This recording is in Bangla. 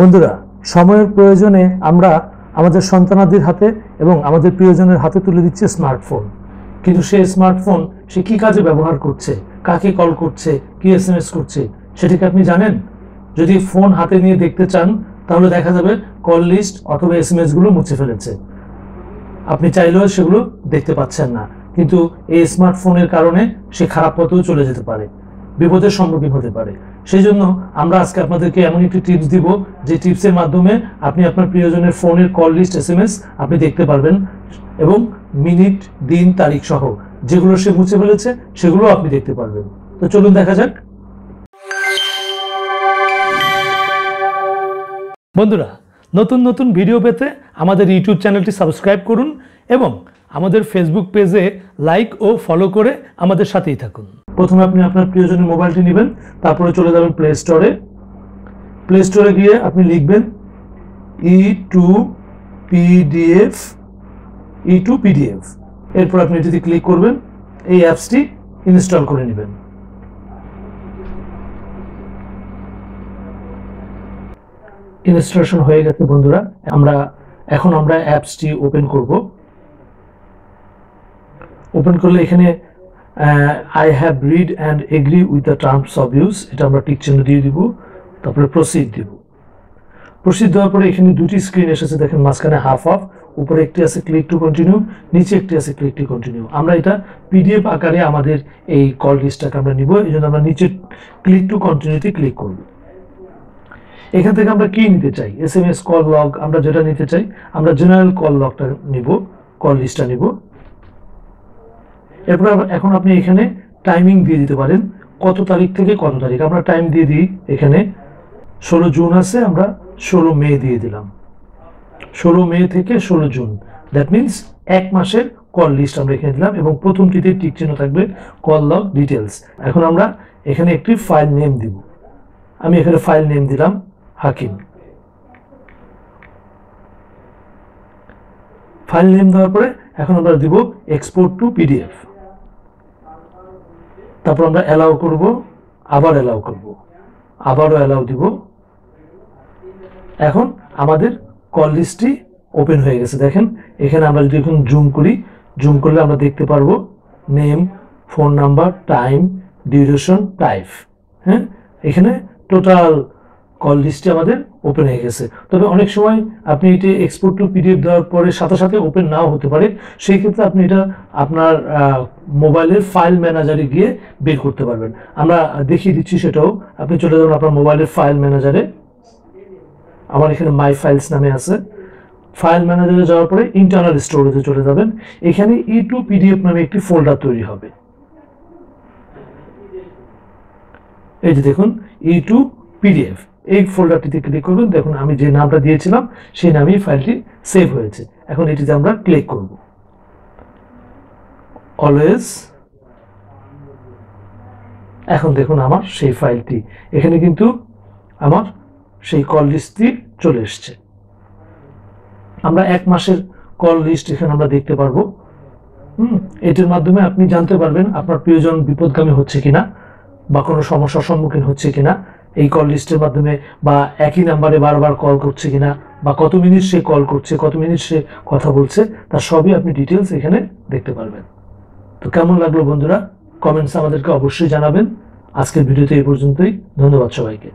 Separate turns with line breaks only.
বন্ধুরা, সময়ের প্রয়োজনে আমরা আমাদের সন্তানাদির হাতে এবং আমাদের প্রিয়জনের হাতে তুলে দিচ্ছে স্মার্টফোন। কিন্তু সেই স্মার্টফোন সে কি কাজে ব্যবহার করছে, কাকে কল করছে, কি SMS করছে, সেটাকে আপনি জানেন? যদি ফোন হাতে নিয়ে দেখতে চান তাহলে দেখা যাবে কল লিস্ট অথবা SMS গুলো মুছে ফেলেছে। আপনি চাইলেও সেগুলো দেখতে পাচ্ছেন না, কিন্তু এই স্মার্টফোনের কারণে সে খারাপ পথেও চলে যেতে পারে, বিপদের সম্মুখীন হতে পারে। সেই জন্য আমরা আজকে আপনাদেরকে এমন একটি টিপস দিব যে টিপসের মাধ্যমে আপনি আপনার প্রিয়জনের ফোনের কল লিস্ট SMS আপনি দেখতে পারবেন এবং মিনিট, দিন, তারিখ সহ যেগুলো সে মুছে ফেলেছে সেগুলো আপনি দেখতে পারবেন। তো চলুন দেখা যাক। বন্ধুরা, নতুন নতুন ভিডিও পেতে আমাদের ইউটিউব চ্যানেলটি সাবস্ক্রাইব করুন এবং আমাদের ফেসবুক পেজে লাইক ও ফলো করে আমাদের সাথেই থাকুন। প্রথমে আপনি আপনার প্রিয়জনের মোবাইলটি নেবেন, তারপরে চলে যাবেন প্লে স্টোরে। প্লে স্টোরে গিয়ে আপনি লিখবেন E2PDF। এরপর আপনি এটিতে ক্লিক করবেন, এই অ্যাপসটি ইনস্টল করে নেবেন। ইনস্টলেশন হয়ে গেছে বন্ধুরা। এখন আমরা অ্যাপসটি ওপেন করব। ওপেন করলে এখানে I have read and agree with the terms of use, এটা আমরা টিক চিহ্ন দিয়ে দিব, তারপরে প্রসিড দিব। প্রসিড দেওয়ার পরে এখানে দুটি স্ক্রিন এসেছে, দেখেন মাঝখানে হাফ অফ, উপরে একটি আছে ক্লিক টু কন্টিনিউ, নিচে একটি আছে ক্লিক টু কন্টিনিউ। আমরা এটা PDF আকারে আমাদের এই কল লিস্টটাকে আমরা নিব, এই জন্য আমরা নিচে ক্লিক টু কন্টিনিউতে ক্লিক করব। এখান থেকে আমরা কি নিতে চাই? SMS কল লগ আমরা যেটা নিতে চাই, আমরা জেনারেল কল লগটা নিব, কল লিস্টটা নিব। এরপর এখন আপনি এখানে টাইমিং দিয়ে দিতে পারেন, কত তারিখ থেকে কত তারিখ। আমরা টাইম দিয়ে দিই, এখানে 16 জুন আছে, আমরা 16 মে দিয়ে দিলাম। 16 মে থেকে 16 জুন, দ্যাট মিনস এক মাসের কল লিস্ট আমরা এখানে দিলাম এবং প্রথমটিতে টিক চিহ্ন থাকবে কল লগ ডিটেলস। এখন আমরা এখানে একটি ফাইল নেম দিব। আমি এখানে ফাইল নেম দিলাম হাকিম। ফাইল নেম দেওয়ার পরে এখন আমরা দিব এক্সপোর্ট টু PDF। তারপর আমরা অ্যালাউ করব, আবার অ্যালাউ করব, আবারও অ্যালাউ দিব। এখন আমাদের কল লিস্টটি ওপেন হয়ে গেছে। দেখেন এখানে আমরা যদি এখন জুম করি, জুম করলে আমরা দেখতে পারবো name, phone number, time, duration, type. হ্যাঁ, এখানে টোটাল কল লিস্টটি আমাদের ওপেন হয়ে গেছে। তবে অনেক সময় আপনি এটি এক্সপোর্ট টু PDF দেওয়ার পরে সাথে সাথে ওপেন নাও হতে পারে, সেই ক্ষেত্রে আপনি এটা আপনার মোবাইলের ফাইল ম্যানেজারে গিয়ে বের করতে পারবেন। আমরা দেখিয়ে দিচ্ছি সেটাও। আপনি চলে যাবেন আপনার মোবাইলের ফাইল ম্যানেজারে। আমার এখানে মাই ফাইলস নামে আছে। ফাইল ম্যানেজারে যাওয়ার পরে ইন্টারনাল স্টোরেজে চলে যাবেন। এখানে E2PDF নামে একটি ফোল্ডার তৈরি হবে। এই যে দেখুন E2PDF, এই ফোল্ডারটিতে ক্লিক করবেন। দেখুন আমি যে নামটা দিয়েছিলাম সেই নামেই ফাইলটি সেভ হয়েছে। এখন এটিতে আমরা ক্লিক করব। অলওয়েজ, এখন দেখুন আমার সেই ফাইলটি এখানে কিন্তু আমার সেই কল লিস্টটি চলে এসছে। আমরা এক মাসের কল লিস্ট এখানে আমরা দেখতে পারবো। এটির মাধ্যমে আপনি জানতে পারবেন আপনার প্রিয়জন বিপদগামী হচ্ছে কিনা বা কোনো সমস্যার সম্মুখীন হচ্ছে কিনা এই কল লিস্টের মাধ্যমে, বা একই নাম্বারে বারবার কল করছে কিনা, বা কত মিনিট সে কল করছে, কত মিনিট সে কথা বলছে, তার সবই আপনি ডিটেলস এখানে দেখতে পারবেন। তো কেমন লাগলো বন্ধুরা? কমেন্টস আমাদেরকে অবশ্যই জানাবেন। আজকের ভিডিওতে এই পর্যন্তই। ধন্যবাদ সবাইকে।